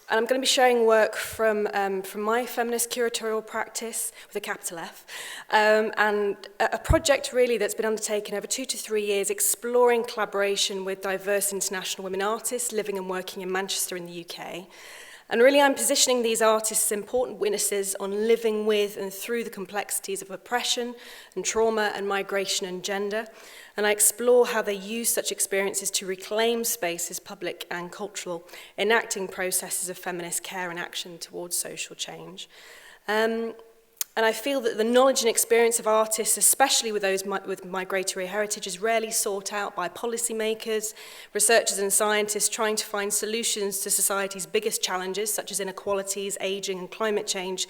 And I'm going to be sharing work from my feminist curatorial practice, with a capital F, and a project really that's been undertaken over 2 to 3 years, exploring collaboration with diverse international women artists living and working in Manchester in the UK. And really I'm positioning these artists as important witnesses on living with and through the complexities of oppression and trauma and migration and gender. And I explore how they use such experiences to reclaim spaces, public and cultural, enacting processes of feminist care and action towards social change. And I feel that the knowledge and experience of artists, especially with those with migratory heritage, is rarely sought out by policymakers, researchers and scientists trying to find solutions to society's biggest challenges, such as inequalities, ageing and climate change.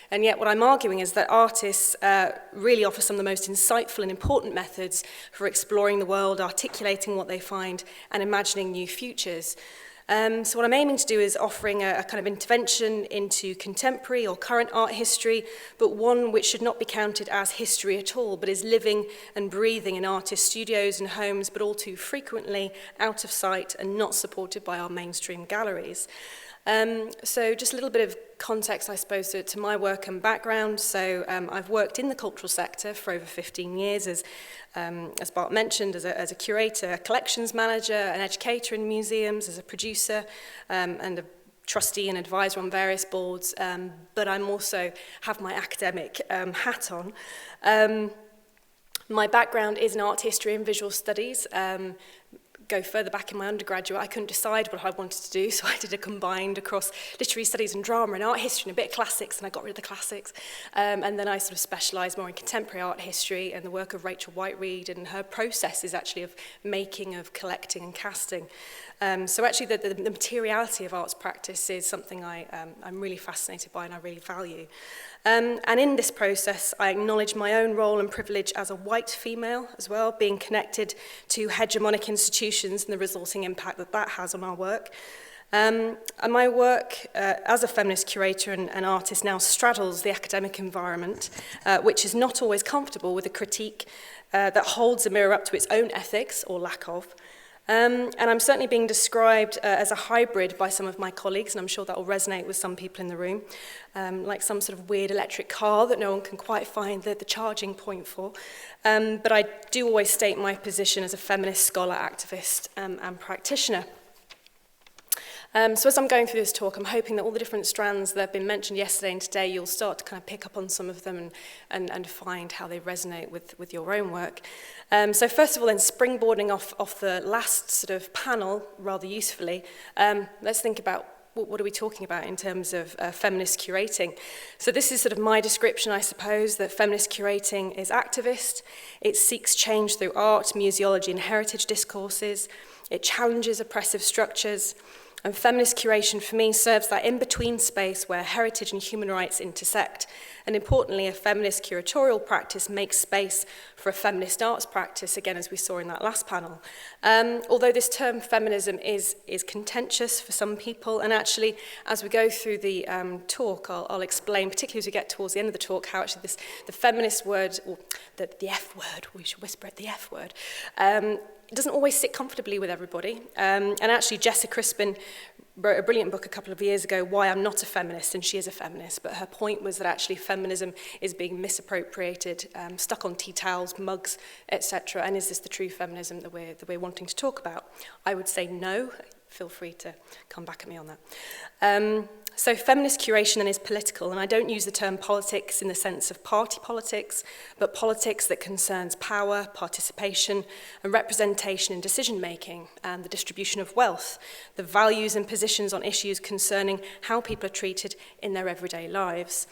And yet what I'm arguing is that artists really offer some of the most insightful and important methods for exploring the world, articulating what they find, and imagining new futures. So what I'm aiming to do is offering a kind of intervention into contemporary or current art history, but one which should not be counted as history at all, but is living and breathing in artist studios and homes, but all too frequently out of sight and not supported by our mainstream galleries. So just a little bit of context, I suppose, to my work and background. So I've worked in the cultural sector for over 15 years as Bart mentioned, as a curator, a collections manager, an educator in museums, as a producer, and a trustee and advisor on various boards. But I'm also have my academic hat on. My background is in art history and visual studies. Go further back in my undergraduate, I couldn't decide what I wanted to do, so I did a combined across literary studies and drama and art history and a bit of classics, and I got rid of the classics. And then I sort of specialised more in contemporary art history and the work of Rachel White-Reed and her processes actually of making, of collecting and casting. So actually the materiality of arts practice is something I'm really fascinated by and I really value. And in this process, I acknowledge my own role and privilege as a white female as well, being connected to hegemonic institutions and the resulting impact that has on our work. And my work as a feminist curator and artist now straddles the academic environment, which is not always comfortable with a critique that holds a mirror up to its own ethics, or lack of. And I'm certainly being described as a hybrid by some of my colleagues, and I'm sure that will resonate with some people in the room, like some sort of weird electric car that no one can quite find the charging point for. But I do always state my position as a feminist scholar, activist, and practitioner. So as I'm going through this talk, I'm hoping that all the different strands that have been mentioned yesterday and today, you'll start to kind of pick up on some of them and find how they resonate with your own work. So first of all, then, springboarding off the last sort of panel, rather usefully, let's think about what are we talking about in terms of feminist curating. So this is sort of my description, I suppose, that feminist curating is activist. It seeks change through art, museology, and heritage discourses. It challenges oppressive structures. And feminist curation, for me, serves that in-between space where heritage and human rights intersect. And importantly, a feminist curatorial practice makes space for a feminist arts practice, again, as we saw in that last panel. Although this term feminism is contentious for some people, and actually, as we go through the talk, I'll explain, particularly as we get towards the end of the talk, how actually the feminist word, or the F word, we should whisper it, the F word, it doesn't always sit comfortably with everybody. And actually, Jessa Crispin wrote a brilliant book a couple of years ago, Why I'm Not a Feminist, and she is a feminist, but her point was that actually feminism is being misappropriated, stuck on tea towels, mugs, etc. And is this the true feminism that we're wanting to talk about? I would say no. Feel free to come back at me on that. So feminist curation then is political, and I don't use the term politics in the sense of party politics, but politics that concerns power, participation, and representation in decision-making, and the distribution of wealth, the values and positions on issues concerning how people are treated in their everyday lives.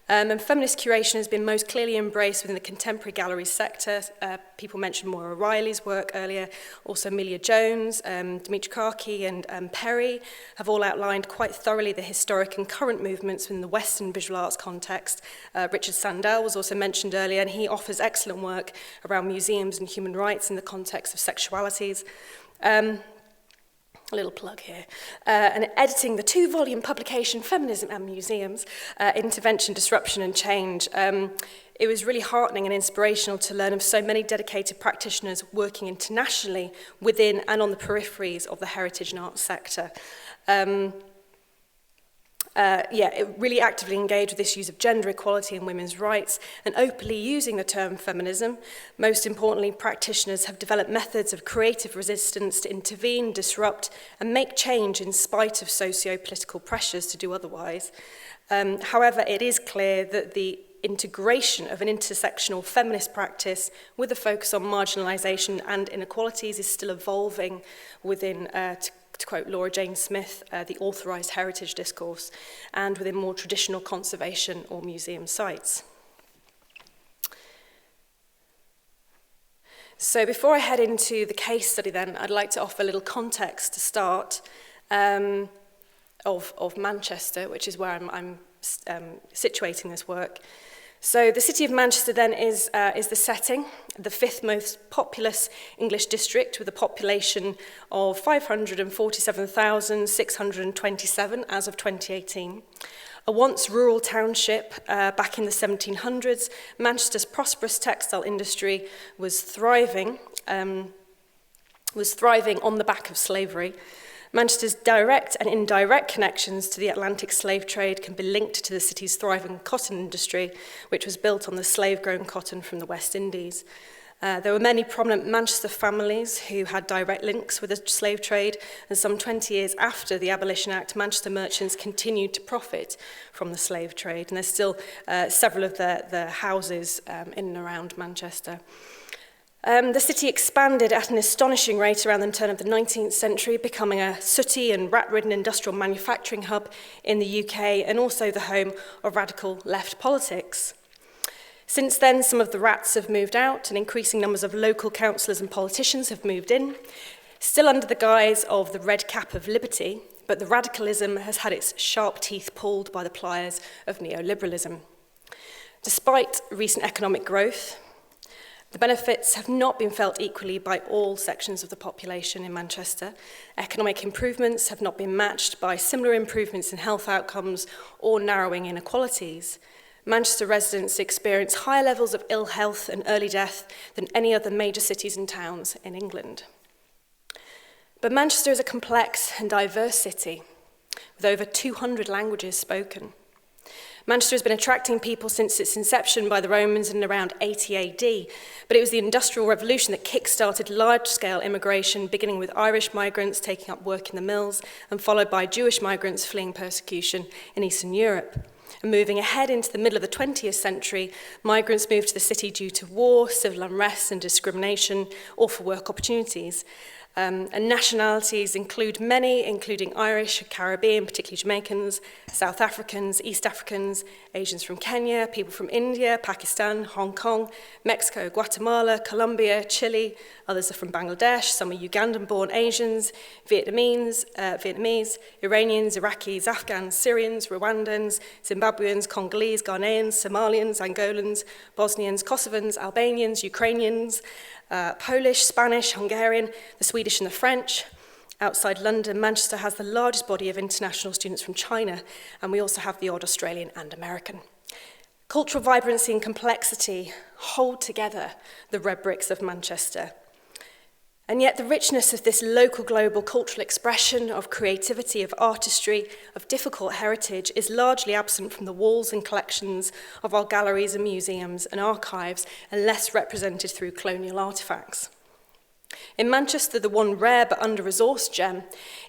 And feminist curation has been most clearly embraced within the contemporary gallery sector. People mentioned Maura Riley's work earlier, also Amelia Jones, Dimitri Karki and Perry have all outlined quite thoroughly the historic and current movements within the Western visual arts context. Richard Sandel was also mentioned earlier, and he offers excellent work around museums and human rights in the context of sexualities. A little plug here, and editing the 2-volume publication Feminism and Museums, Intervention, Disruption and Change. It was really heartening and inspirational to learn of so many dedicated practitioners working internationally within and on the peripheries of the heritage and arts sector. really actively engaged with issues of gender equality and women's rights, and openly using the term feminism. Most importantly, practitioners have developed methods of creative resistance to intervene, disrupt, and make change in spite of socio-political pressures to do otherwise. However, it is clear that the integration of an intersectional feminist practice with a focus on marginalisation and inequalities is still evolving within, to quote Laura Jane Smith, the authorised heritage discourse, and within more traditional conservation or museum sites. So before I head into the case study then, I'd like to offer a little context to start of Manchester, which is where I'm situating this work. So the city of Manchester then is the setting, the fifth most populous English district with a population of 547,627 as of 2018. A once rural township back in the 1700s, Manchester's prosperous textile industry was thriving on the back of slavery. Manchester's direct and indirect connections to the Atlantic slave trade can be linked to the city's thriving cotton industry, which was built on the slave-grown cotton from the West Indies. There were many prominent Manchester families who had direct links with the slave trade, and some 20 years after the Abolition Act, Manchester merchants continued to profit from the slave trade, and there's still several of the houses in and around Manchester. The city expanded at an astonishing rate around the turn of the 19th century, becoming a sooty and rat-ridden industrial manufacturing hub in the UK and also the home of radical left politics. Since then, some of the rats have moved out and increasing numbers of local councillors and politicians have moved in, still under the guise of the red cap of liberty, but the radicalism has had its sharp teeth pulled by the pliers of neoliberalism. Despite recent economic growth, the benefits have not been felt equally by all sections of the population in Manchester. Economic improvements have not been matched by similar improvements in health outcomes or narrowing inequalities. Manchester residents experience higher levels of ill health and early death than any other major cities and towns in England. But Manchester is a complex and diverse city with over 200 languages spoken. Manchester has been attracting people since its inception by the Romans in around 80 AD, but it was the Industrial Revolution that kick-started large-scale immigration, beginning with Irish migrants taking up work in the mills and followed by Jewish migrants fleeing persecution in Eastern Europe. And moving ahead into the middle of the 20th century, migrants moved to the city due to war, civil unrest and discrimination, or for work opportunities. And nationalities include many, including Irish, Caribbean, particularly Jamaicans, South Africans, East Africans, Asians from Kenya, people from India, Pakistan, Hong Kong, Mexico, Guatemala, Colombia, Chile. Others are from Bangladesh. Some are Ugandan-born Asians, Vietnamese, Iranians, Iraqis, Afghans, Syrians, Rwandans, Zimbabweans, Congolese, Ghanaians, Somalians, Angolans, Bosnians, Kosovans, Albanians, Ukrainians, Polish, Spanish, Hungarian, the Swedish and the French. Outside London, Manchester has the largest body of international students from China, and we also have the odd Australian and American. Cultural vibrancy and complexity hold together the red bricks of Manchester. And yet the richness of this local global cultural expression of creativity, of artistry, of difficult heritage is largely absent from the walls and collections of our galleries and museums and archives, and less represented through colonial artefacts. In Manchester, the one rare but under-resourced gem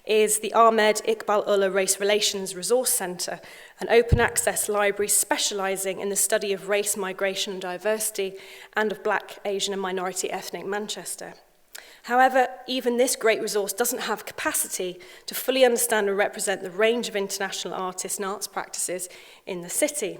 is the Ahmed Iqbal Ullah Race Relations Resource Centre, an open-access library specialising in the study of race, migration and diversity, and of Black, Asian and minority ethnic Manchester. However, even this great resource doesn't have capacity to fully understand and represent the range of international artists and arts practices in the city.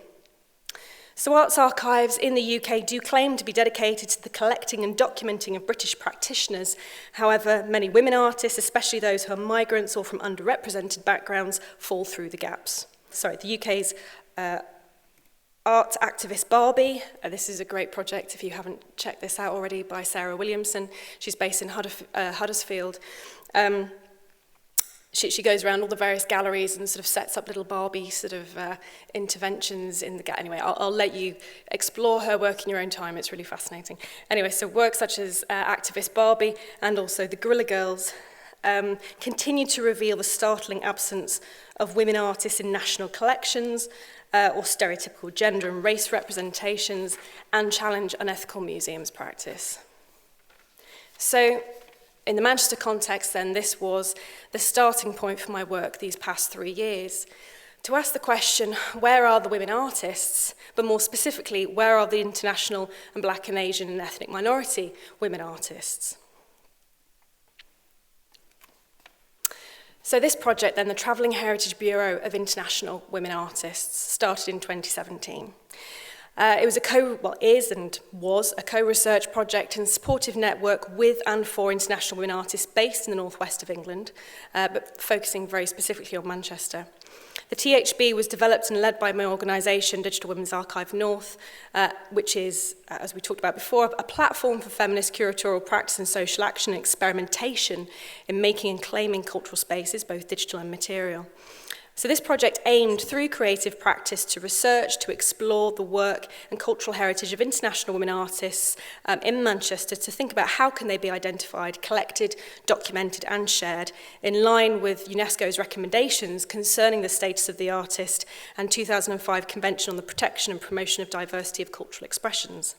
So arts archives in the UK do claim to be dedicated to the collecting and documenting of British practitioners. However, many women artists, especially those who are migrants or from underrepresented backgrounds, fall through the gaps. The UK's art activist Barbie. This is a great project if you haven't checked this out already, by Sarah Williamson. She's based in Huddersfield. She goes around all the various galleries and sort of sets up little Barbie sort of interventions in the Anyway, I'll let you explore her work in your own time. It's really fascinating. Anyway, so work such as activist Barbie and also the Guerrilla Girls continued to reveal the startling absence of women artists in national collections, or stereotypical gender and race representations, and challenge unethical museums practice. So, in the Manchester context then, this was the starting point for my work these past 3 years, to ask the question, where are the women artists, but more specifically, where are the international and Black and Asian and ethnic minority women artists? So this project then, the Travelling Heritage Bureau of International Women Artists, started in 2017. It was was a co-research project and supportive network with and for international women artists based in the northwest of England, but focusing very specifically on Manchester. The THB was developed and led by my organisation, Digital Women's Archive North, which is, as we talked about before, a platform for feminist curatorial practice and social action and experimentation in making and claiming cultural spaces, both digital and material. So this project aimed, through creative practice, to research, to explore the work and cultural heritage of international women artists in Manchester, to think about how can they be identified, collected, documented and shared in line with UNESCO's recommendations concerning the status of the artist and 2005 Convention on the Protection and Promotion of Diversity of Cultural Expressions.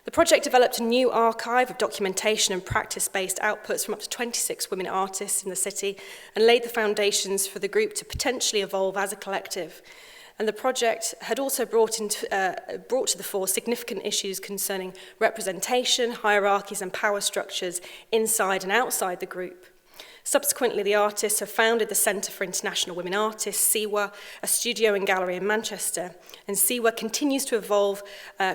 The project developed a new archive of documentation and practice-based outputs from up to 26 women artists in the city and laid the foundations for the group to potentially evolve as a collective. And the project had also brought to the fore significant issues concerning representation, hierarchies and power structures inside and outside the group. Subsequently, the artists have founded the Centre for International Women Artists, CIWA, a studio and gallery in Manchester. And CIWA continues to evolve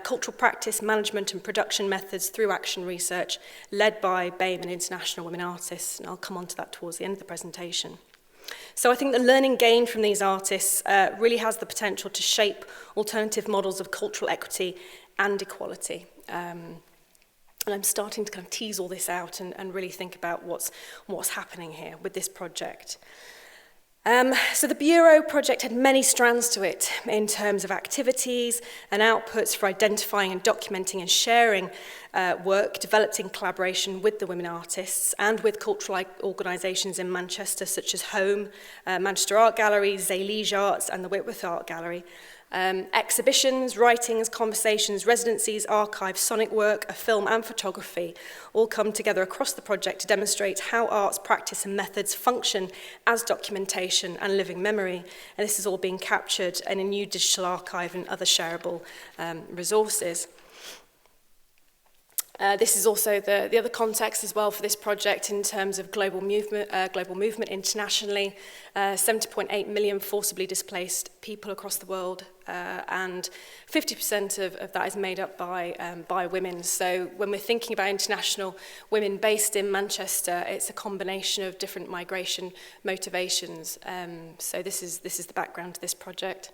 cultural practice, management and production methods through action research, led by BAME and International Women Artists. And I'll come on to that towards the end of the presentation. So I think the learning gained from these artists really has the potential to shape alternative models of cultural equity and equality. And I'm starting to kind of tease all this out and really think about what's happening here with this project. So the Bureau project had many strands to it in terms of activities and outputs for identifying and documenting and sharing work developed in collaboration with the women artists and with cultural organisations in Manchester, such as Home, Manchester Art Gallery, Zalige Arts and the Whitworth Art Gallery. Exhibitions, writings, conversations, residencies, archives, sonic work, a film and photography all come together across the project to demonstrate how arts, practice and methods function as documentation and living memory. And this is all being captured in a new digital archive and other shareable resources. This is also the other context as well for this project in terms of global movement internationally. 70.8 million forcibly displaced people across the world, and 50% of that is made up by women. So when we're thinking about international women based in Manchester, it's a combination of different migration motivations. So this is the background to this project.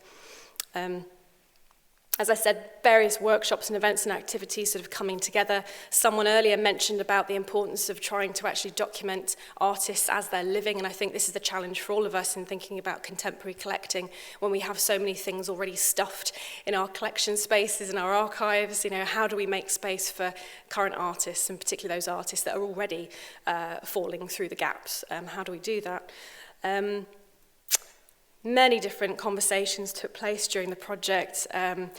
As I said, various workshops and events and activities sort of coming together. Someone earlier mentioned about the importance of trying to actually document artists as they're living, and I think this is the challenge for all of us in thinking about contemporary collecting when we have so many things already stuffed in our collection spaces and our archives. You know, how do we make space for current artists, and particularly those artists that are already falling through the gaps? How do we do that? Many different conversations took place during the project, and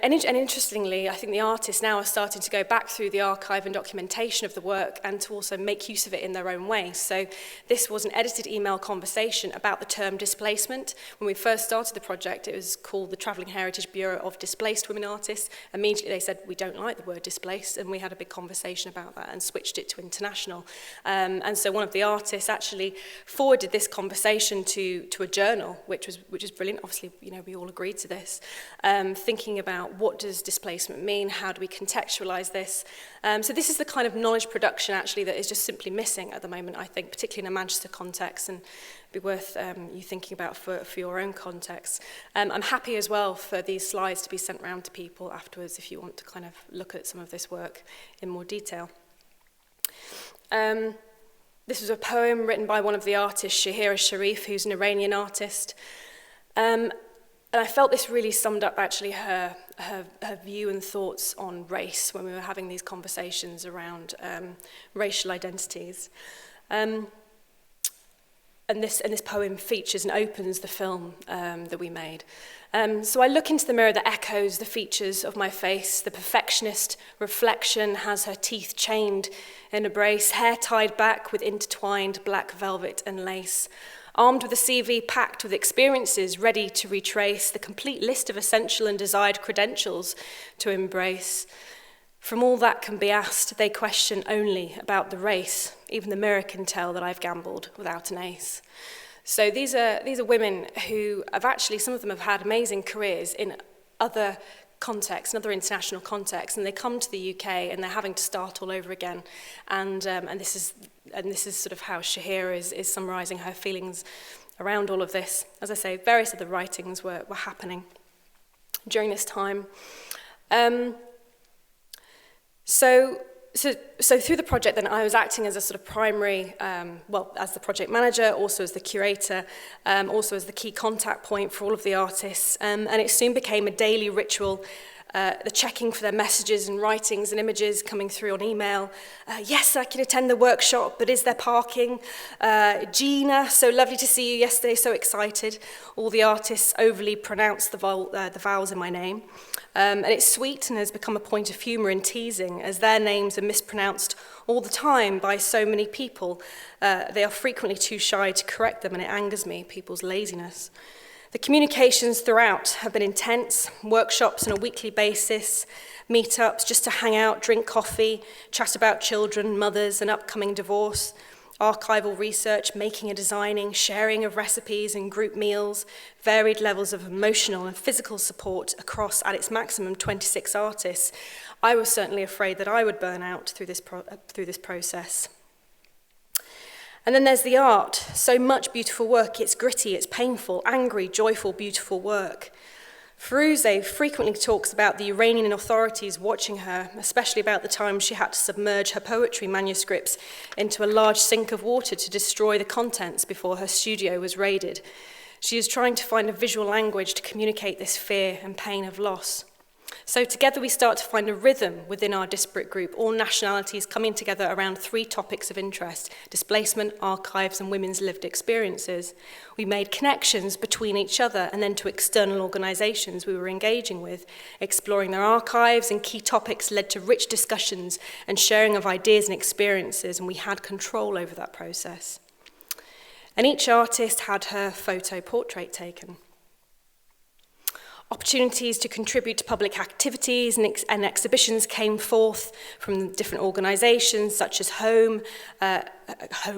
interestingly, I think the artists now are starting to go back through the archive and documentation of the work and to also make use of it in their own way. So this was an edited email conversation about the term displacement. When we first started the project, it was called the Travelling Heritage Bureau of Displaced Women Artists. Immediately they said, we don't like the word displaced, and we had a big conversation about that and switched it to international. And so one of the artists actually forwarded this conversation to a journal, which is brilliant. Obviously, you know, we all agreed to this. Thinking about what does displacement mean, how do we contextualize this? So this is the kind of knowledge production actually that is just simply missing at the moment, I think, particularly in a Manchester context, and it'd be worth you thinking about for your own context. I'm happy as well for these slides to be sent around to people afterwards if you want to kind of look at some of this work in more detail. This was a poem written by one of the artists, Shira Sharif, who's an Iranian artist. And I felt this really summed up actually her view and thoughts on race when we were having these conversations around racial identities. And this poem features and opens the film that we made. So I look into the mirror that echoes the features of my face. The perfectionist reflection has her teeth chained in a brace, hair tied back with intertwined black velvet and lace. Armed with a CV packed with experiences, ready to retrace the complete list of essential and desired credentials to embrace. From all that can be asked, they question only about the race. Even the mirror can tell that I've gambled without an ace. So these are women who have actually, some of them have had amazing careers in other contexts, in other international contexts, and they come to the UK and they're having to start all over again. And this is sort of how Shira is summarising her feelings around all of this. As I say, various other writings were happening during this time. So through the project then, I was acting as a sort of primary, as the project manager, also as the curator, also as the key contact point for all of the artists, and it soon became a daily ritual, the checking for their messages and writings and images coming through on email. Yes, I can attend the workshop, but is there parking? Jenna, so lovely to see you yesterday, so excited. All the artists overly pronounce the vowels in my name. And it's sweet and has become a point of humour and teasing, as their names are mispronounced all the time by so many people. They are frequently too shy to correct them, and it angers me, people's laziness. The communications throughout have been intense, workshops on a weekly basis, meetups just to hang out, drink coffee, chat about children, mothers, and upcoming divorce, archival research, making and designing, sharing of recipes and group meals, varied levels of emotional and physical support across, at its maximum, 26 artists. I was certainly afraid that I would burn out through this process. And then there's the art. So much beautiful work. It's gritty, it's painful, angry, joyful, beautiful work. Firouzeh frequently talks about the Iranian authorities watching her, especially about the time she had to submerge her poetry manuscripts into a large sink of water to destroy the contents before her studio was raided. She is trying to find a visual language to communicate this fear and pain of loss. So together we start to find a rhythm within our disparate group, all nationalities coming together around 3 topics of interest: displacement, archives, and women's lived experiences. We made connections between each other and then to external organisations we were engaging with. Exploring their archives and key topics led to rich discussions and sharing of ideas and experiences, and we had control over that process. And each artist had her photo portrait taken. Opportunities to contribute to public activities and exhibitions came forth from different organisations such as Home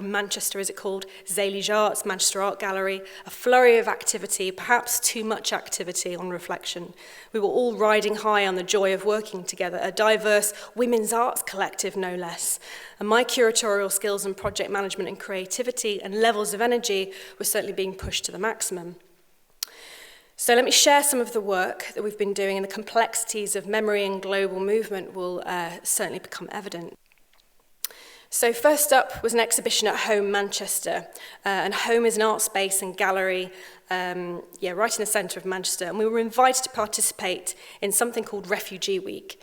Manchester is it called, Zelig Arts, Manchester Art Gallery, a flurry of activity, perhaps too much activity on reflection. We were all riding high on the joy of working together, a diverse women's arts collective no less. And my curatorial skills and project management and creativity and levels of energy were certainly being pushed to the maximum. So let me share some of the work that we've been doing, and the complexities of memory and global movement will certainly become evident. So first up was an exhibition at Home Manchester, and Home is an art space and gallery right in the centre of Manchester, and we were invited to participate in something called Refugee Week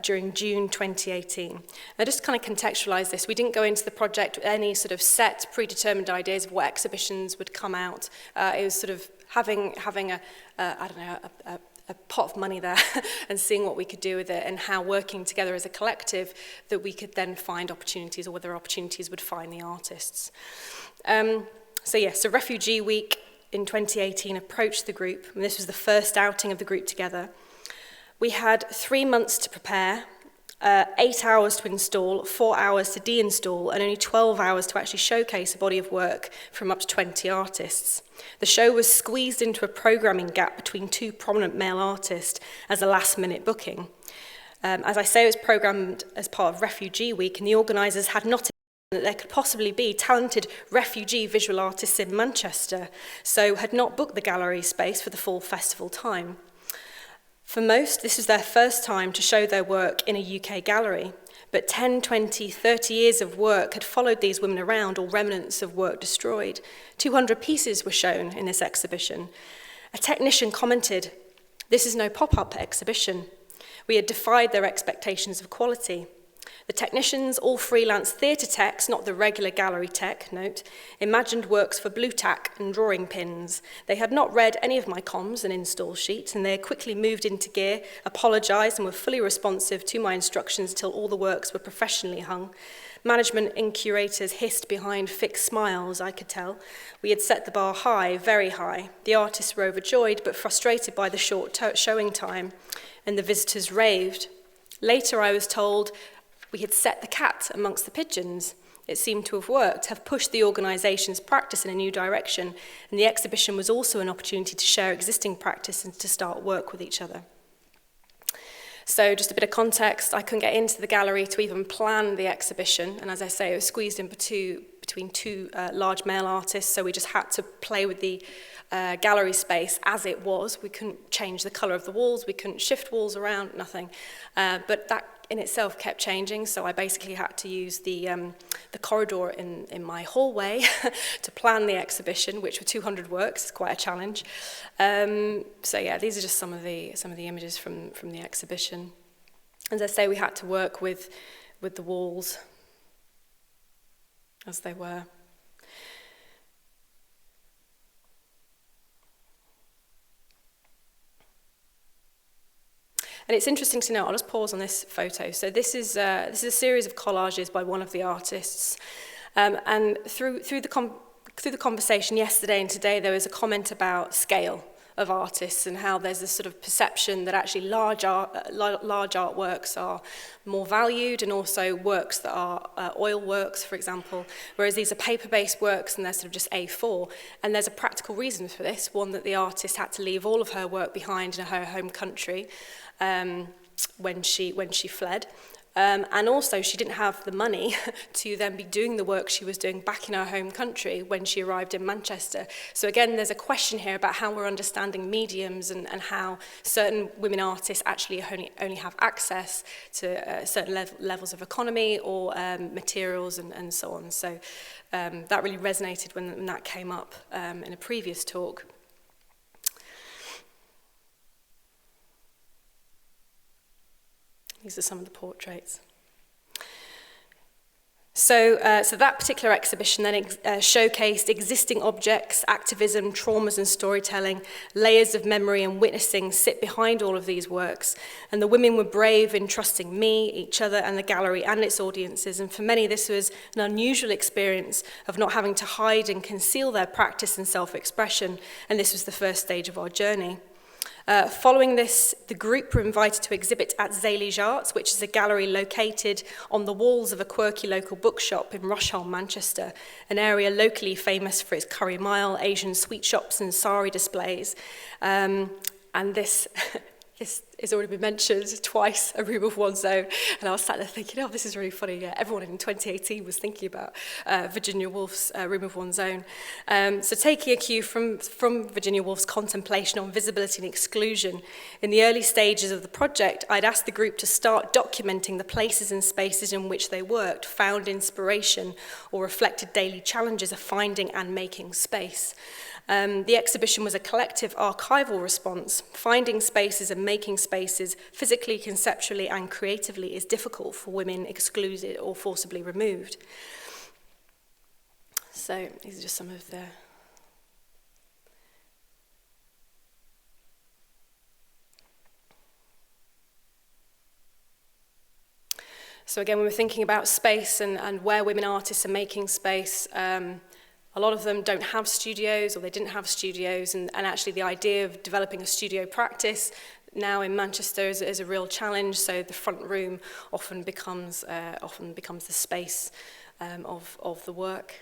during June 2018. Now just to kind of contextualise this, we didn't go into the project with any sort of set, predetermined ideas of what exhibitions would come out. It was sort of having a pot of money there and seeing what we could do with it, and how working together as a collective that we could then find opportunities, or whether opportunities would find the artists. So Refugee Week in 2018 approached the group, and this was the first outing of the group together. We had 3 months to prepare, 8 hours to install, 4 hours to deinstall, and only 12 hours to actually showcase a body of work from up to 20 artists. The show was squeezed into a programming gap between 2 prominent male artists as a last-minute booking. As I say, it was programmed as part of Refugee Week, and the organisers had not that there could possibly be talented refugee visual artists in Manchester, so had not booked the gallery space for the full festival time. For most, this was their first time to show their work in a UK gallery, but 10, 20, 30 years of work had followed these women around, or remnants of work destroyed. 200 pieces were shown in this exhibition. A technician commented, "This is no pop-up exhibition." We had defied their expectations of quality. The technicians, all freelance theatre techs, not the regular gallery tech, note, imagined works for blue tack and drawing pins. They had not read any of my comms and install sheets, and they had quickly moved into gear, apologised, and were fully responsive to my instructions till all the works were professionally hung. Management and curators hissed behind fixed smiles, I could tell. We had set the bar high, very high. The artists were overjoyed, but frustrated by the short showing time, and the visitors raved. Later I was told we had set the cat amongst the pigeons. It seemed to have worked, have pushed the organisation's practice in a new direction, and the exhibition was also an opportunity to share existing practice and to start work with each other. So just a bit of context, I couldn't get into the gallery to even plan the exhibition, and as I say, it was squeezed in between two large male artists, so we just had to play with the gallery space as it was. We couldn't change the colour of the walls, we couldn't shift walls around, nothing. But that in itself kept changing, so I basically had to use the corridor in my hallway to plan the exhibition, which were 200 works. It's quite a challenge. So yeah, these are just some of the images from the exhibition. As I say, we had to work with the walls as they were. And it's interesting to note, I'll just pause on this photo. So this is a series of collages by one of the artists. And through the conversation yesterday and today, there was a comment about scale of artists and how there's this sort of perception that actually large artworks are more valued, and also works that are oil works, for example, whereas these are paper-based works and they're sort of just A4. And there's a practical reason for this, one that the artist had to leave all of her work behind in her home country when she fled. And also she didn't have the money to then be doing the work she was doing back in her home country when she arrived in Manchester. So again, there's a question here about how we're understanding mediums and how certain women artists actually only have access to certain levels of economy or materials and so on. So that really resonated when that came up in a previous talk. These are some of the portraits. So that particular exhibition then showcased existing objects, activism, traumas and storytelling, layers of memory and witnessing sit behind all of these works. And the women were brave in trusting me, each other, and the gallery and its audiences. And for many, this was an unusual experience of not having to hide and conceal their practice and self-expression. And this was the first stage of our journey. Following this, the group were invited to exhibit at Zaylige Arts, which is a gallery located on the walls of a quirky local bookshop in Rusholme, Manchester, an area locally famous for its curry mile, Asian sweet shops and sari displays. And this has already been mentioned twice, a room of one's own. And I was sat there thinking, oh, this is really funny. Yeah, everyone in 2018 was thinking about Virginia Woolf's room of one's own. So taking a cue from Virginia Woolf's contemplation on visibility and exclusion, in the early stages of the project, I'd asked the group to start documenting the places and spaces in which they worked, found inspiration, or reflected daily challenges of finding and making space. The exhibition was a collective archival response. Finding spaces and making spaces physically, conceptually, and creatively is difficult for women excluded or forcibly removed. So these are just some of the... So again, when we're thinking about space and where women artists are making space, a lot of them don't have studios, or they didn't have studios, and actually the idea of developing a studio practice now in Manchester is a real challenge. So the front room often becomes the space of the work.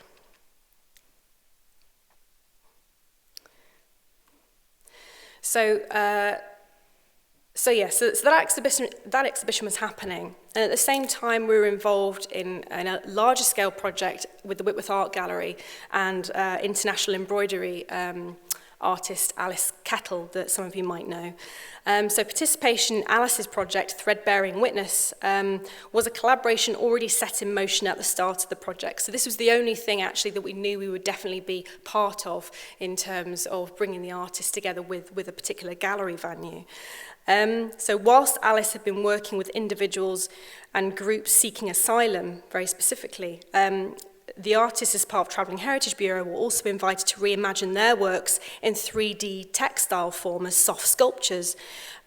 So that exhibition was happening, and at the same time we were involved in a larger scale project with the Whitworth Art Gallery and international embroidery artist Alice Kettle, that some of you might know. So participation in Alice's project, Thread-Bearing Witness, was a collaboration already set in motion at the start of the project. So this was the only thing actually that we knew we would definitely be part of in terms of bringing the artists together with a particular gallery venue. So whilst Alice had been working with individuals and groups seeking asylum, very specifically, the artists, as part of Travelling Heritage Bureau, were also invited to reimagine their works in 3D textile form as soft sculptures,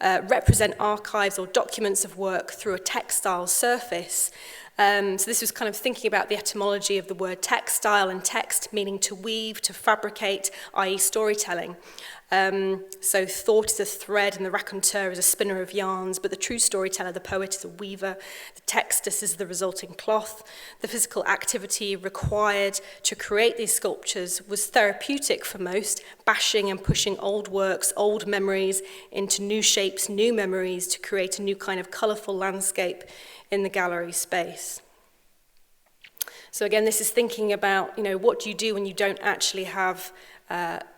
represent archives or documents of work through a textile surface. So this was kind of thinking about the etymology of the word textile and text, meaning to weave, to fabricate, i.e. storytelling. So thought is a thread and the raconteur is a spinner of yarns, but the true storyteller, the poet, is a weaver. The textus is the resulting cloth. The physical activity required to create these sculptures was therapeutic for most, bashing and pushing old works, old memories into new shapes, new memories to create a new kind of colourful landscape in the gallery space. So again, this is thinking about, what do you do when you don't actually have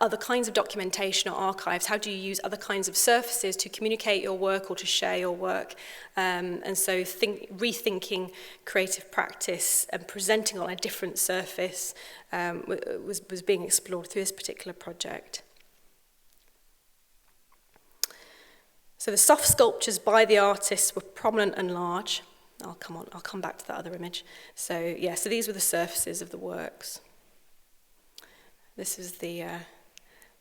other kinds of documentation or archives? How do you use other kinds of surfaces to communicate your work or to share your work? And so rethinking creative practice and presenting on a different surface was being explored through this particular project. So the soft sculptures by the artists were prominent and large. I'll come back to that other image. So these were the surfaces of the works. This is a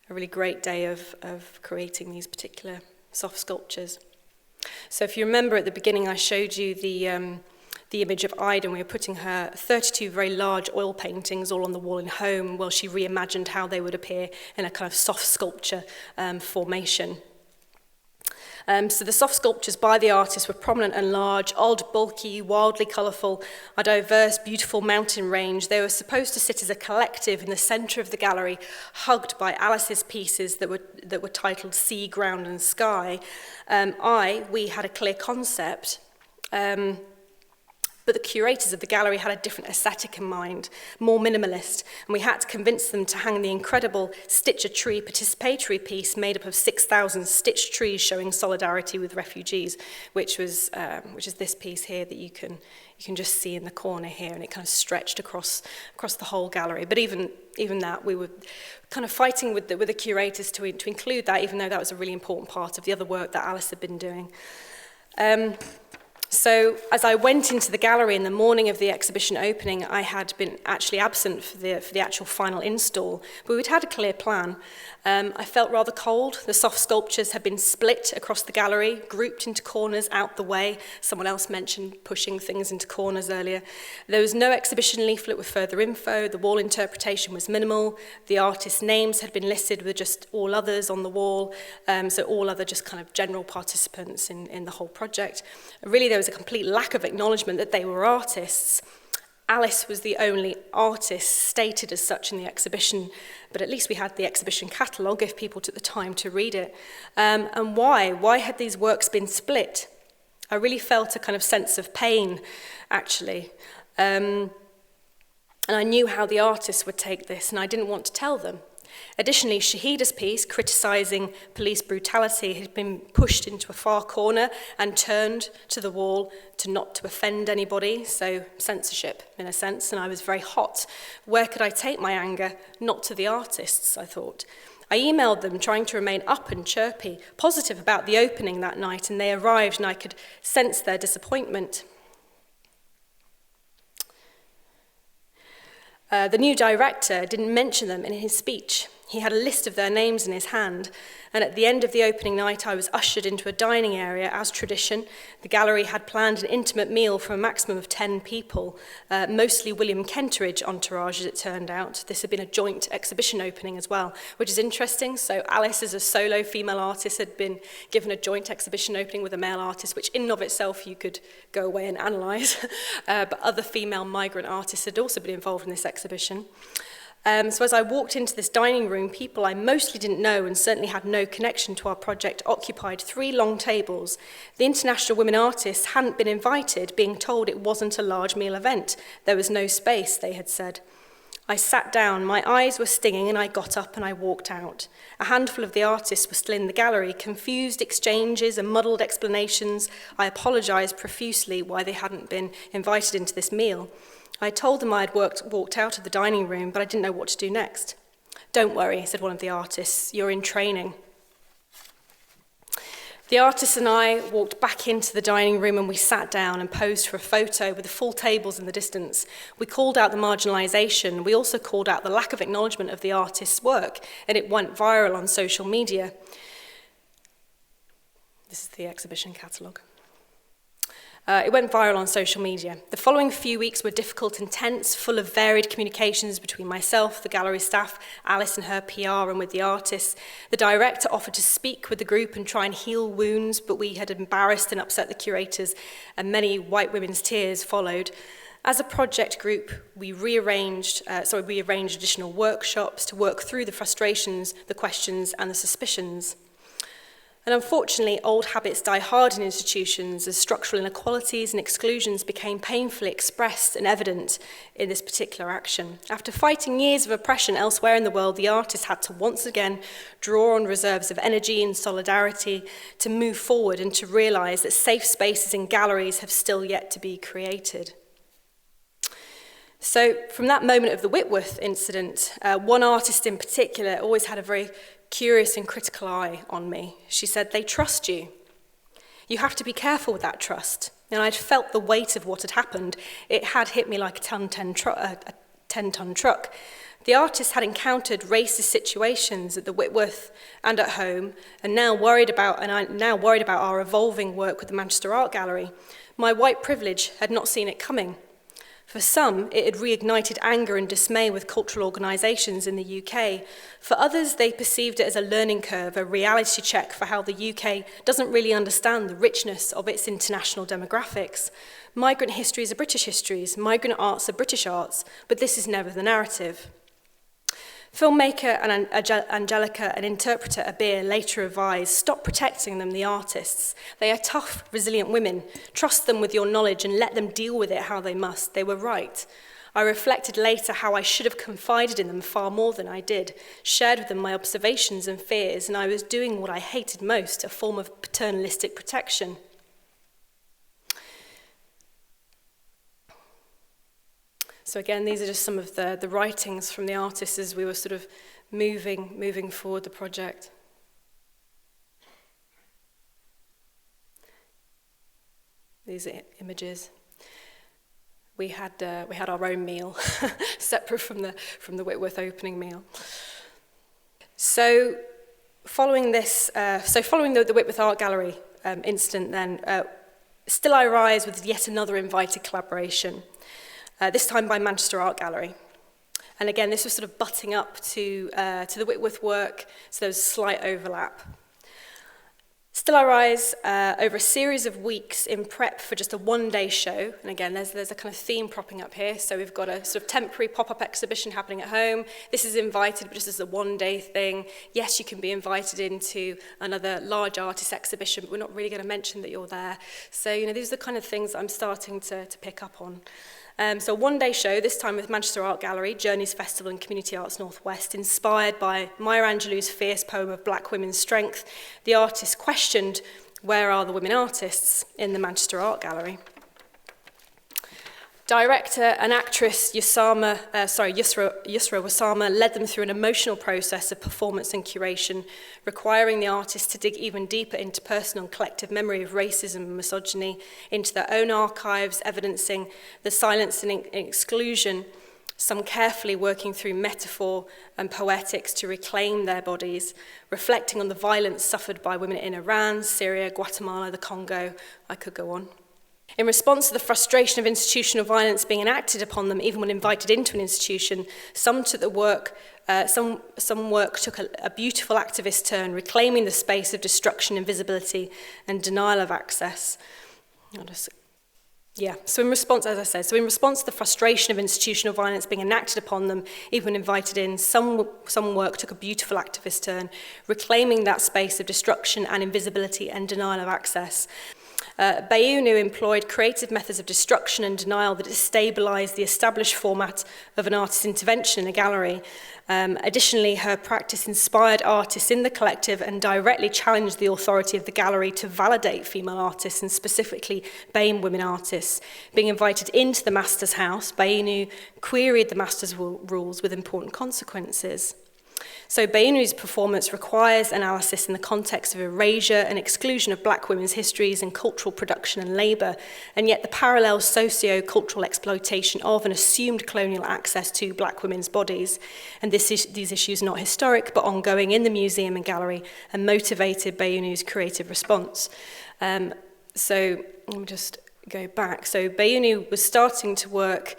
really great day of creating these particular soft sculptures. So if you remember at the beginning, I showed you the image of Ida, and we were putting her 32 very large oil paintings all on the wall in home while she reimagined how they would appear in a kind of soft sculpture formation. So the soft sculptures by the artists were prominent and large, old, bulky, wildly colourful, a diverse, beautiful mountain range. They were supposed to sit as a collective in the centre of the gallery, hugged by Alice's pieces that were titled Sea, Ground and Sky. We had a clear concept, but the curators of the gallery had a different aesthetic in mind, more minimalist, and we had to convince them to hang the incredible Stitch a Tree participatory piece made up of 6,000 stitched trees showing solidarity with refugees, which is this piece here that you can just see in the corner here, and it kind of stretched across the whole gallery. But even that, we were kind of fighting with the curators to include that, even though that was a really important part of the other work that Alice had been doing. So as I went into the gallery in the morning of the exhibition opening, I had been actually absent for the actual final install, but we'd had a clear plan. I felt rather cold. The soft sculptures had been split across the gallery, grouped into corners out the way. Someone else mentioned pushing things into corners earlier. There was no exhibition leaflet with further info. The wall interpretation was minimal. The artists' names had been listed with just all others on the wall, so all other just kind of general participants in the whole project. Really, there was a complete lack of acknowledgement that they were artists. Alice was the only artist stated as such in the exhibition, but at least we had the exhibition catalogue if people took the time to read it. And why? Why had these works been split? I really felt a kind of sense of pain, actually. And I knew how the artists would take this, and I didn't want to tell them. Additionally, Shahida's piece, criticising police brutality, had been pushed into a far corner and turned to the wall not to offend anybody, so censorship in a sense, and I was very hot. Where could I take my anger? Not to the artists, I thought. I emailed them, trying to remain up and chirpy, positive about the opening that night, and they arrived and I could sense their disappointment. The new director didn't mention them in his speech. He had a list of their names in his hand, and at the end of the opening night, I was ushered into a dining area as tradition. The gallery had planned an intimate meal for a maximum of 10 people, mostly William Kenteridge entourage, as it turned out. This had been a joint exhibition opening as well, which is interesting. So Alice, as a solo female artist, had been given a joint exhibition opening with a male artist, which in and of itself you could go away and analyse. But other female migrant artists had also been involved in this exhibition. So as I walked into this dining room, people I mostly didn't know and certainly had no connection to our project occupied 3 long tables. The international women artists hadn't been invited, being told it wasn't a large meal event. There was no space, they had said. I sat down, my eyes were stinging, and I got up and I walked out. A handful of the artists were still in the gallery, confused exchanges and muddled explanations. I apologised profusely why they hadn't been invited into this meal. I told them I had walked out of the dining room, but I didn't know what to do next. Don't worry, said one of the artists, you're in training. The artist and I walked back into the dining room and we sat down and posed for a photo with the full tables in the distance. We called out the marginalisation. We also called out the lack of acknowledgement of the artist's work, and it went viral on social media. This is the exhibition catalogue. It went viral on social media. The following few weeks were difficult and tense, full of varied communications between myself, the gallery staff, Alice and her PR, and with the artists. The director offered to speak with the group and try and heal wounds, but we had embarrassed and upset the curators, and many white women's tears followed. As a project group, we arranged additional workshops to work through the frustrations, the questions, and the suspicions. And unfortunately, old habits die hard in institutions as structural inequalities and exclusions became painfully expressed and evident in this particular action. After fighting years of oppression elsewhere in the world, the artist had to once again draw on reserves of energy and solidarity to move forward and to realise that safe spaces in galleries have still yet to be created. So from that moment of the Whitworth incident, one artist in particular always had a very curious and critical eye on me. She said, "They trust you. You have to be careful with that trust." And I'd felt the weight of what had happened. It had hit me like a 10-ton truck. The artist had encountered racist situations at the Whitworth and at home, and now worried about our evolving work with the Manchester Art Gallery. My white privilege had not seen it coming. For some, it had reignited anger and dismay with cultural organisations in the UK. For others, they perceived it as a learning curve, a reality check for how the UK doesn't really understand the richness of its international demographics. Migrant histories are British histories, migrant arts are British arts, but this is never the narrative. Filmmaker and Angelica, an interpreter, Abir, later advised, "Stop protecting them, the artists. They are tough, resilient women. Trust them with your knowledge and let them deal with it how they must." They were right. I reflected later how I should have confided in them far more than I did, shared with them my observations and fears, and I was doing what I hated most, a form of paternalistic protection. So again, these are just some of the writings from the artists as we were sort of moving forward the project. These are images. We had our own meal, separate from the Whitworth opening meal. So following the Whitworth Art Gallery incident, then Still I Rise was yet another invited collaboration. This time by Manchester Art Gallery. And again, this was sort of butting up to the Whitworth work, so there was a slight overlap. Still I Rise, over a series of weeks in prep for just a one-day show, and again, there's a kind of theme propping up here, so we've got a sort of temporary pop-up exhibition happening at home. This is invited, but just as a one-day thing. Yes, you can be invited into another large artist exhibition, but we're not really going to mention that you're there. So, these are the kind of things that I'm starting to pick up on. So a one-day show, this time with Manchester Art Gallery, Journeys Festival and Community Arts Northwest, inspired by Maya Angelou's fierce poem of Black women's strength. The artist questioned, where are the women artists in the Manchester Art Gallery? Director and actress Yusra Wasama led them through an emotional process of performance and curation, requiring the artists to dig even deeper into personal and collective memory of racism and misogyny, into their own archives, evidencing the silence and exclusion, some carefully working through metaphor and poetics to reclaim their bodies, reflecting on the violence suffered by women in Iran, Syria, Guatemala, the Congo. I could go on. In response to the frustration of institutional violence being enacted upon them, even when invited into an institution, some took work took a beautiful activist turn, reclaiming the space of destruction, invisibility, and denial of access. So in response to the frustration of institutional violence being enacted upon them, even when invited in, some work took a beautiful activist turn, reclaiming that space of destruction and invisibility and denial of access. Bayunu employed creative methods of destruction and denial that destabilised the established format of an artist's intervention in a gallery. Additionally, her practice inspired artists in the collective and directly challenged the authority of the gallery to validate female artists, and specifically BAME women artists. Being invited into the master's house, Bayunu queried the master's rules with important consequences. So Bayunu's performance requires analysis in the context of erasure and exclusion of black women's histories and cultural production and labour, and yet the parallel socio-cultural exploitation of and assumed colonial access to black women's bodies. And these issues are not historic, but ongoing in the museum and gallery, and motivated Bayunu's creative response. So let me just go back. So Bayunu was starting to work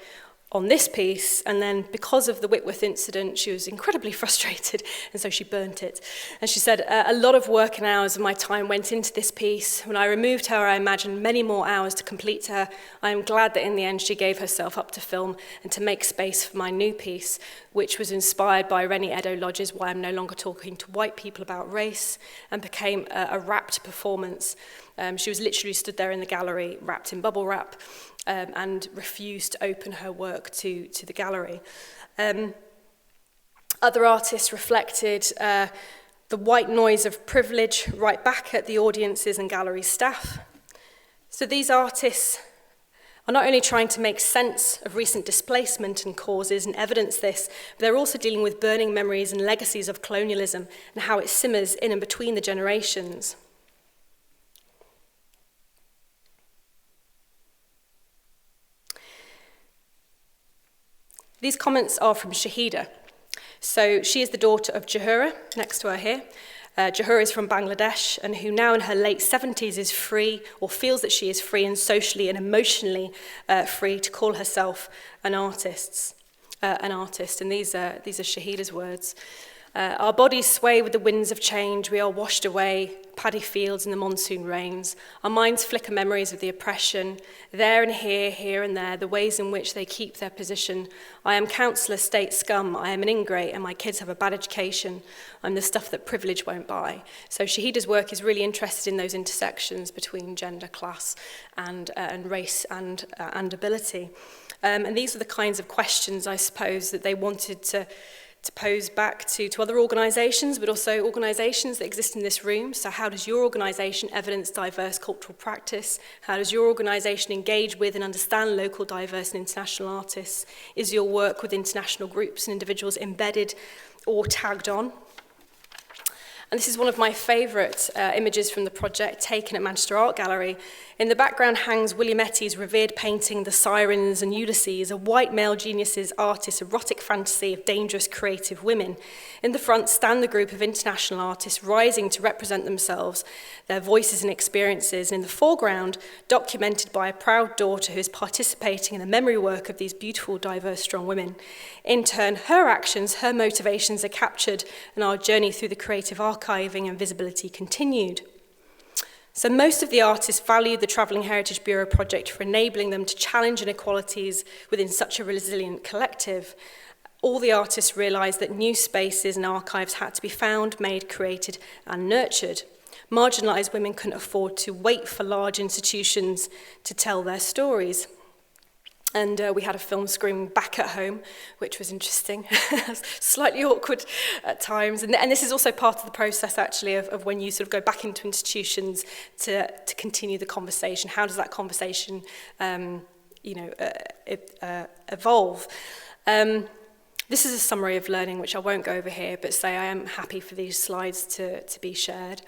on this piece, and then because of the Whitworth incident, she was incredibly frustrated, and so she burnt it. And she said, a lot of work and hours of my time went into this piece. When I removed her, I imagined many more hours to complete her. I am glad that in the end she gave herself up to film and to make space for my new piece, which was inspired by Rennie Edo Lodge's Why I'm No Longer Talking to White People About Race, and became a wrapped performance. She was literally stood there in the gallery, wrapped in bubble wrap, and refused to open her work to the gallery. Other artists reflected the white noise of privilege right back at the audiences and gallery staff. So these artists are not only trying to make sense of recent displacement and causes and evidence this, but they're also dealing with burning memories and legacies of colonialism and how it simmers in and between the generations. These comments are from Shahida. So she is the daughter of Jahura, next to her here. Jahura is from Bangladesh, and who now in her late 70s is free, or feels that she is free and socially and emotionally free to call herself an artist. And these are Shahida's words. Our bodies sway with the winds of change. We are washed away, paddy fields in the monsoon rains. Our minds flicker memories of the oppression. There and here and there, the ways in which they keep their position. I am councillor state scum. I am an ingrate, and my kids have a bad education. I'm the stuff that privilege won't buy. So Shahida's work is really interested in those intersections between gender, class, and race and ability. And these are the kinds of questions, I suppose, that they wanted to pose back to other organisations, but also organisations that exist in this room. So how does your organisation evidence diverse cultural practice? How does your organisation engage with and understand local, diverse and international artists? Is your work with international groups and individuals embedded or tagged on? And this is one of my favourite images from the project, taken at Manchester Art Gallery. In the background hangs William Etty's revered painting, The Sirens and Ulysses, a white male genius's artist's erotic fantasy of dangerous creative women. In the front stand the group of international artists rising to represent themselves, their voices and experiences. And in the foreground, documented by a proud daughter who is participating in the memory work of these beautiful, diverse, strong women. In turn, her actions, her motivations are captured, and our journey through the creative archiving and visibility continued. So most of the artists valued the Travelling Heritage Bureau project for enabling them to challenge inequalities within such a resilient collective. All the artists realised that new spaces and archives had to be found, made, created and nurtured. Marginalised women couldn't afford to wait for large institutions to tell their stories. And we had a film screening back at home, which was interesting, slightly awkward at times. And this is also part of the process, actually, of when you sort of go back into institutions to continue the conversation. How does that conversation, evolve? This is a summary of learning, which I won't go over here, but say I am happy for these slides to be shared.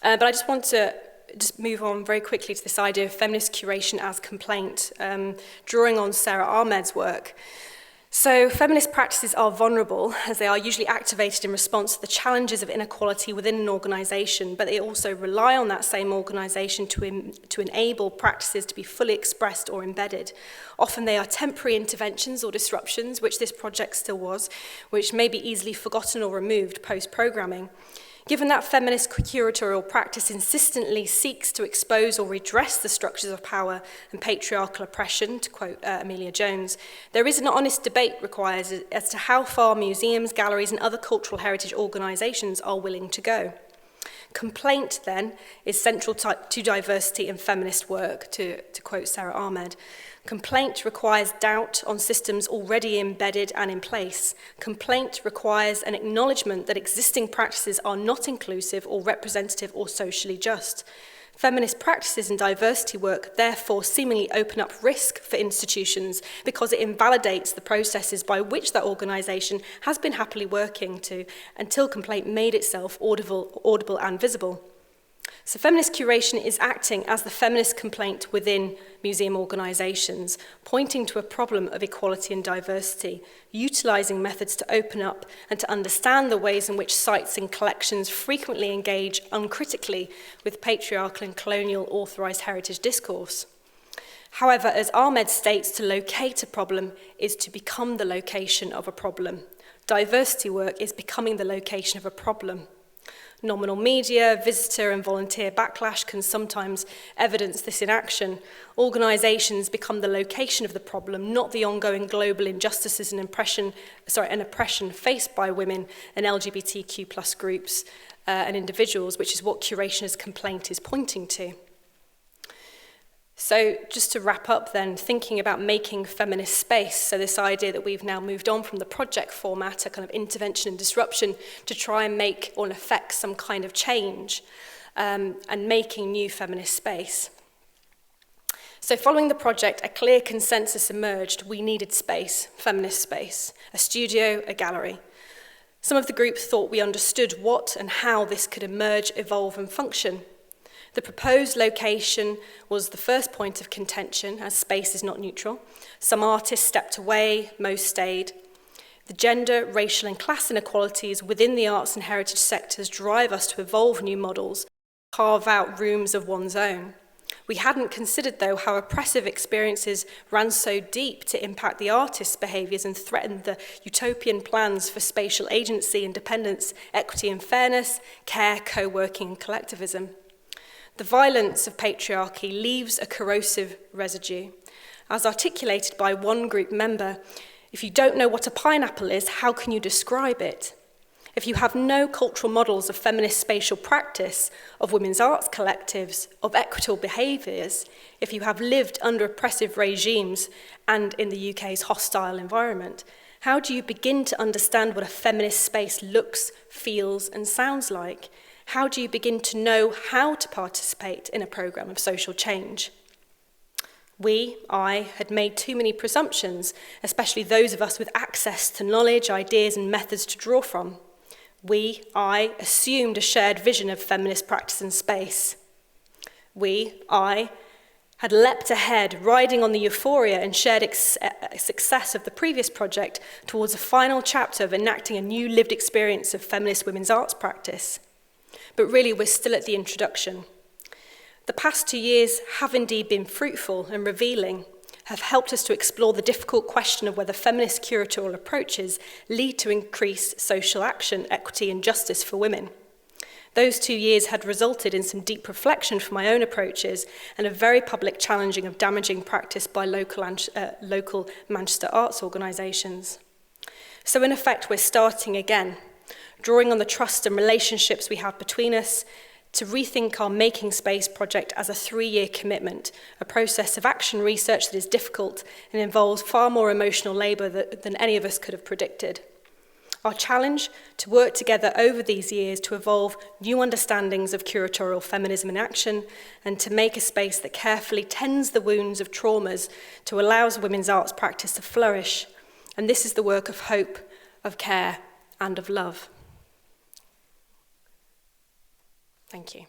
But I just want to move on very quickly to this idea of feminist curation as complaint, drawing on Sarah Ahmed's work. So feminist practices are vulnerable, as they are usually activated in response to the challenges of inequality within an organisation, but they also rely on that same organisation to enable practices to be fully expressed or embedded. Often they are temporary interventions or disruptions, which this project still was, which may be easily forgotten or removed post-programming. Given that feminist curatorial practice insistently seeks to expose or redress the structures of power and patriarchal oppression, to quote Amelia Jones, there is an honest debate required as to how far museums, galleries, and other cultural heritage organisations are willing to go. Complaint, then, is central to diversity in feminist work, to quote Sarah Ahmed. Complaint requires doubt on systems already embedded and in place. Complaint requires an acknowledgement that existing practices are not inclusive or representative or socially just. Feminist practices and diversity work therefore seemingly open up risk for institutions because it invalidates the processes by which that organisation has been happily working to until complaint made itself audible and visible. So feminist curation is acting as the feminist complaint within museum organisations, pointing to a problem of equality and diversity, utilising methods to open up and to understand the ways in which sites and collections frequently engage uncritically with patriarchal and colonial authorised heritage discourse. However, as Ahmed states, to locate a problem is to become the location of a problem. Diversity work is becoming the location of a problem. Nominal media, visitor and volunteer backlash can sometimes evidence this in action. Organisations become the location of the problem, not the ongoing global injustices and oppression faced by women and LGBTQ+ groups and individuals, which is what Curation's complaint is pointing to. So just to wrap up then, thinking about making feminist space, so this idea that we've now moved on from the project format, a kind of intervention and disruption, to try and make or affect some kind of change and making new feminist space. So following the project, a clear consensus emerged. We needed space, feminist space, a studio, a gallery. Some of the group thought we understood what and how this could emerge, evolve and function. The proposed location was the first point of contention, as space is not neutral. Some artists stepped away, most stayed. The gender, racial and class inequalities within the arts and heritage sectors drive us to evolve new models, carve out rooms of one's own. We hadn't considered, though, how oppressive experiences ran so deep to impact the artists' behaviours and threatened the utopian plans for spatial agency, independence, equity and fairness, care, co-working and collectivism. The violence of patriarchy leaves a corrosive residue. As articulated by one group member, if you don't know what a pineapple is, how can you describe it? If you have no cultural models of feminist spatial practice, of women's arts collectives, of equitable behaviours, if you have lived under oppressive regimes and in the UK's hostile environment, how do you begin to understand what a feminist space looks, feels and sounds like? How do you begin to know how to participate in a programme of social change? I, had made too many presumptions, especially those of us with access to knowledge, ideas and methods to draw from. I, assumed a shared vision of feminist practice and space. I, had leapt ahead, riding on the euphoria and shared success of the previous project towards a final chapter of enacting a new lived experience of feminist women's arts practice. But really, we're still at the introduction. The past 2 years have indeed been fruitful and revealing, have helped us to explore the difficult question of whether feminist curatorial approaches lead to increased social action, equity and justice for women. Those 2 years had resulted in some deep reflection for my own approaches and a very public challenging of damaging practice by local Manchester arts organisations. So in effect, we're starting again, drawing on the trust and relationships we have between us to rethink our Making Space project as a 3-year commitment, a process of action research that is difficult and involves far more emotional labour than any of us could have predicted. Our challenge, to work together over these years to evolve new understandings of curatorial feminism in action and to make a space that carefully tends the wounds of traumas to allow women's arts practice to flourish. And this is the work of hope, of care and of love. Thank you.